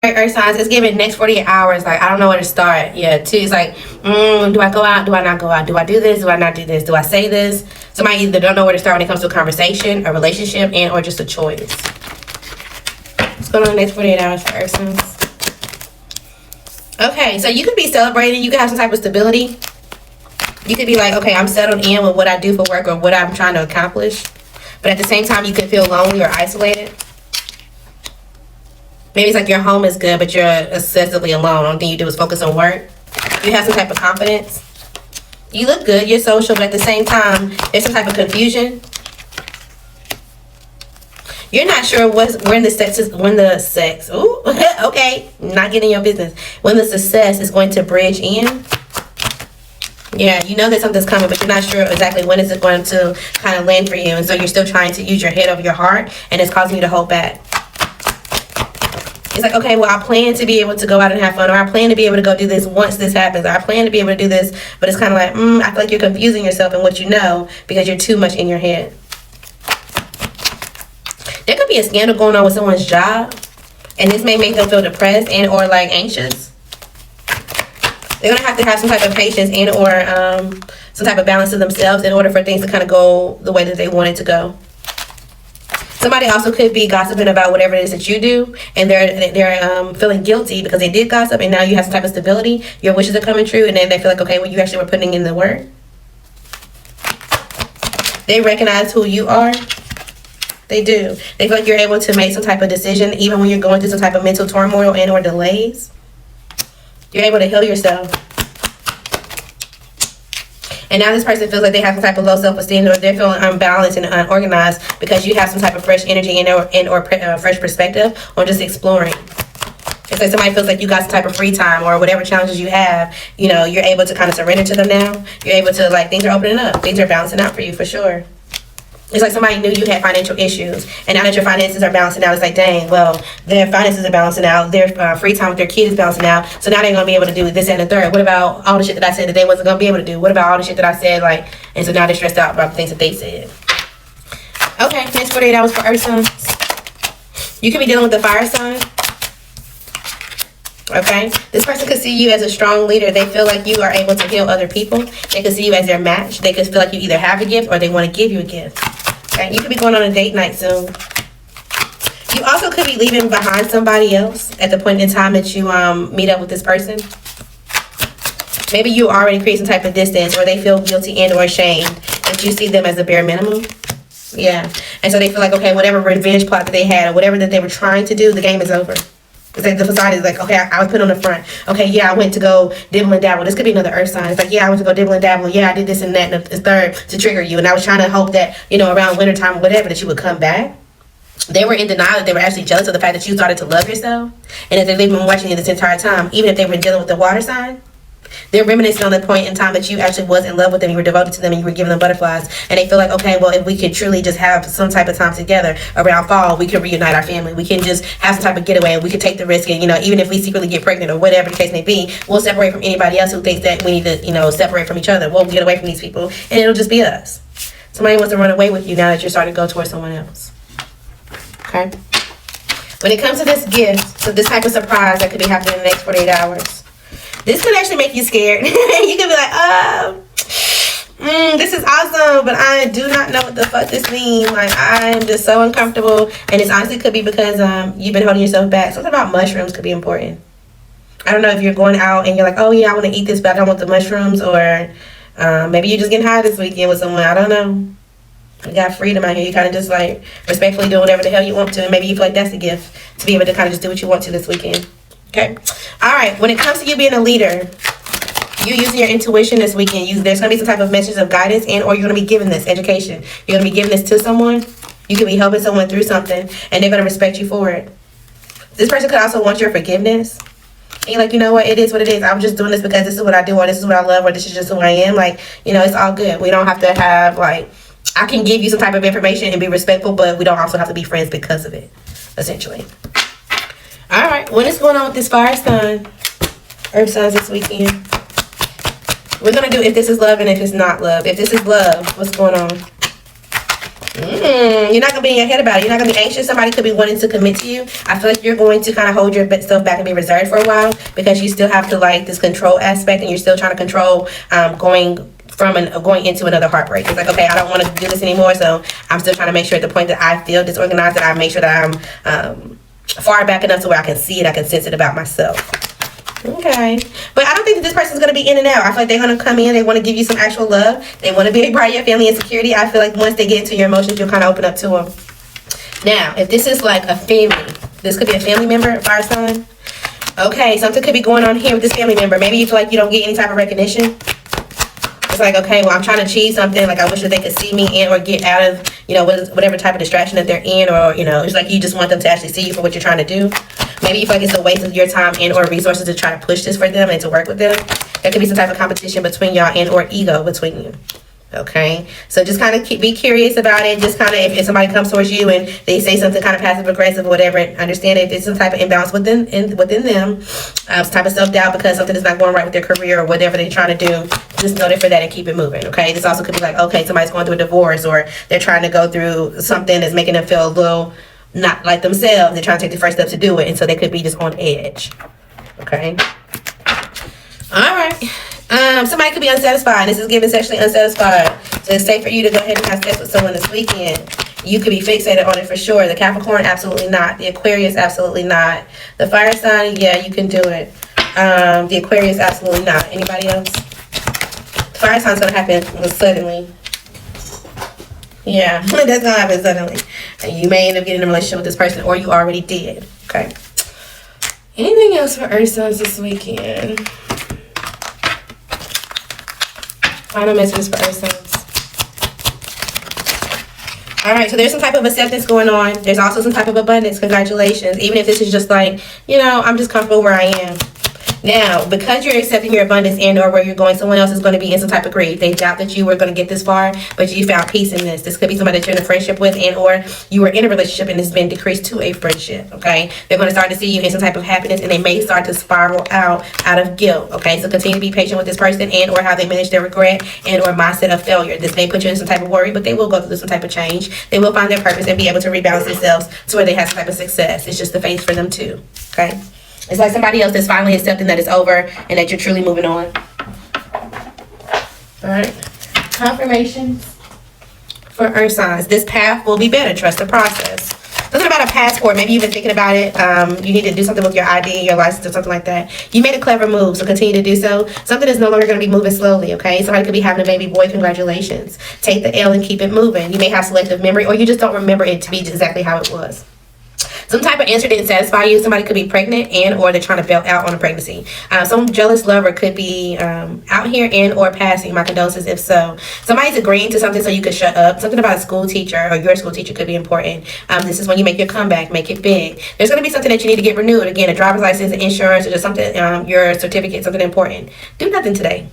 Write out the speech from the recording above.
Earth signs, it's giving next 48 hours. Like, I don't know where to start. Yeah, two, it's like, do I go out? Do I not go out? Do I do this? Do I not do this? Do I say this? Somebody either don't know where to start when it comes to a conversation, a relationship, and or just a choice. What's going on the next 48 hours for Earth signs? Okay, so you could be celebrating. You could have some type of stability. You could be like, okay, I'm settled in with what I do for work or what I'm trying to accomplish. But at the same time, you could feel lonely or isolated. Maybe it's like your home is good, but you're excessively alone. Only thing you do is focus on work. You have some type of confidence. You look good. You're social, but at the same time, there's some type of confusion. You're not sure when the sex. Ooh, okay, not getting your business. When the success is going to bridge in. Yeah, you know that something's coming, but you're not sure exactly when is it going to kind of land for you, and so you're still trying to use your head over your heart, and it's causing you to hold back. It's like, okay, well, I plan to be able to go out and have fun, or I plan to be able to go do this once this happens, or I plan to be able to do this, but it's kind of like, I feel like you're confusing yourself in what you know because you're too much in your head. There could be a scandal going on with someone's job, and this may make them feel depressed and or like anxious. They're going to have some type of patience and or some type of balance to themselves in order for things to kind of go the way that they want it to go. Somebody also could be gossiping about whatever it is that you do, and they're feeling guilty because they did gossip, and now you have some type of stability. Your wishes are coming true, and then they feel like, okay, well, you actually were putting in the work. They recognize who you are. They do. They feel like you're able to make some type of decision, even when you're going through some type of mental turmoil and or delays. You're able to heal yourself. And now this person feels like they have some type of low self-esteem, or they're feeling unbalanced and unorganized because you have some type of fresh energy and or fresh perspective on just exploring. It's like somebody feels like you got some type of free time, or whatever challenges you have, you know, you're able to kind of surrender to them now. You're able to, like, things are opening up. Things are balancing out for you for sure. It's like somebody knew you had financial issues, and now that your finances are balancing out, it's like, dang, well, their finances are balancing out, their free time with their kids is balancing out, so now they're going to be able to do this and the third. What about all the shit that I said that they wasn't going to be able to do? What about all the shit that I said, like, and so now they're stressed out about the things that they said. Okay, next 48 hours for Earth signs. You could be dealing with the fire sign. Okay, this person could see you as a strong leader. They feel like you are able to heal other people. They could see you as their match. They could feel like you either have a gift or they want to give you a gift. Okay, you could be going on a date night soon. You also could be leaving behind somebody else at the point in time that you meet up with this person. Maybe you already create some type of distance, or they feel guilty and or ashamed that you see them as the bare minimum. Yeah, and so they feel like, okay, whatever revenge plot that they had or whatever that they were trying to do, the game is over. It's like the facade is like, okay, I was put on the front. Okay, yeah, I went to go dibble and dabble. This could be another Earth sign. It's like, yeah, I went to go dibble and dabble. Yeah, I did this and that and the third to trigger you. And I was trying to hope that, you know, around wintertime or whatever, that you would come back. They were in denial that they were actually jealous of the fact that you started to love yourself. And that they've been watching you this entire time, even if they were dealing with the water sign. They're reminiscing on the point in time that you actually was in love with them, you were devoted to them, and you were giving them butterflies. And they feel like, okay, well, if we could truly just have some type of time together around fall, we could reunite our family. We can just have some type of getaway, and we could take the risk. And, you know, even if we secretly get pregnant or whatever the case may be, we'll separate from anybody else who thinks that we need to, you know, separate from each other. We'll get away from these people, and it'll just be us. Somebody wants to run away with you now that you're starting to go towards someone else. Okay? When it comes to this gift, so this type of surprise that could be happening in the next 48 hours, this could actually make you scared. You could be like, this is awesome, but I do not know what the fuck this means. Like, I'm just so uncomfortable. And it honestly could be because you've been holding yourself back. Something about mushrooms could be important. I don't know if you're going out and you're like, oh yeah, I want to eat this, but I don't want the mushrooms. Or maybe you're just getting high this weekend with someone. I don't know. You got freedom out here. You kind of just like respectfully do whatever the hell you want to. And maybe you feel like that's a gift to be able to kind of just do what you want to this weekend. Okay. All right. When it comes to you being a leader, you using your intuition this weekend. There's going to be some type of message of guidance, and or you're going to be giving this education. You're going to be giving this to someone. You could be helping someone through something, and they're going to respect you for it. This person could also want your forgiveness. And you're like, you know what? It is what it is. I'm just doing this because this is what I do, or this is what I love, or this is just who I am. Like, you know, it's all good. We don't have to have, like, I can give you some type of information and be respectful, but we don't also have to be friends because of it, essentially. All right, what is going on with this fire sign, Earth signs this weekend? We're going to do if this is love and if it's not love. If this is love, what's going on? You're not going to be in your head about it. You're not going to be anxious. Somebody could be wanting to commit to you. I feel like you're going to kind of hold yourself back and be reserved for a while because you still have to like this control aspect, and you're still trying to control going into another heartbreak. It's like, okay, I don't want to do this anymore, so I'm still trying to make sure at the point that I feel disorganized that I make sure that I'm far back enough to where I can see it, I can sense it about myself. Okay, but I don't think that this person's going to be in and out. I feel like they're going to come in, they want to give you some actual love, they want to be a part of your family and security. I feel like once they get into your emotions, you'll kind of open up to them. Now, if this is like a family, this could be a family member, fire sign. Okay, something could be going on here with this family member. Maybe you feel like you don't get any type of recognition. It's like, okay, well, I'm trying to achieve something. Like, I wish that they could see me in or get out of, whatever type of distraction that they're in. Or, it's like you just want them to actually see you for what you're trying to do. Maybe you feel like it's a waste of your time and or resources to try to push this for them and to work with them. There could be some type of competition between y'all and or ego between you. Okay, so just kind of be curious about it. Just kind of, if somebody comes towards you and they say something kind of passive aggressive or whatever, understand if it's some type of imbalance within them, some type of self-doubt because something is not going right with their career or whatever they're trying to do. Just note it for that and keep it moving. Okay, this also could be like, okay, somebody's going through a divorce or they're trying to go through something that's making them feel a little not like themselves. They're trying to take the first step to do it, and so they could be just on edge. Okay, all right. Somebody could be unsatisfied. This is given sexually unsatisfied. So it's safe for you to go ahead and have sex with someone this weekend. You could be fixated on it for sure. The Capricorn, absolutely not. The Aquarius, absolutely not. The fire sign, yeah, you can do it. The Aquarius, absolutely not. Anybody else? The fire sign's gonna happen suddenly. Yeah, that's gonna happen suddenly. And you may end up getting in a relationship with this person, or you already did. Okay. Anything else for Earth signs this weekend? Final messages for Earth signs. All right, so there's some type of acceptance going on. There's also some type of abundance. Congratulations. Even if this is just like, I'm just comfortable where I am. Now, because you're accepting your abundance and or where you're going, someone else is going to be in some type of grief. They doubt that you were going to get this far, but you found peace in this. This could be somebody that you're in a friendship with and or you were in a relationship and it's been decreased to a friendship, okay? They're going to start to see you in some type of happiness and they may start to spiral out of guilt, okay? So continue to be patient with this person and or how they manage their regret and or mindset of failure. This may put you in some type of worry, but they will go through some type of change. They will find their purpose and be able to rebalance themselves to where they have some type of success. It's just the phase for them too, okay? It's like somebody else that's finally accepting that it's over and that you're truly moving on. All right. Confirmations for Earth signs. This path will be better. Trust the process. Something about a passport. Maybe you've been thinking about it. You need to do something with your ID, your license, or something like that. You made a clever move, so continue to do so. Something is no longer going to be moving slowly, okay? Somebody could be having a baby boy. Congratulations. Take the L and keep it moving. You may have selective memory, or you just don't remember it to be exactly how it was. Some type of answer didn't satisfy you. Somebody could be pregnant and or they're trying to bail out on a pregnancy. Some jealous lover could be out here and or passing. My condolences if so. Somebody's agreeing to something so you could shut up. Something about a school teacher or your school teacher could be important. This is when you make your comeback, make it big. There's going to be something that you need to get renewed. Again, a driver's license, insurance, or just something, your certificate, something important. Do nothing today.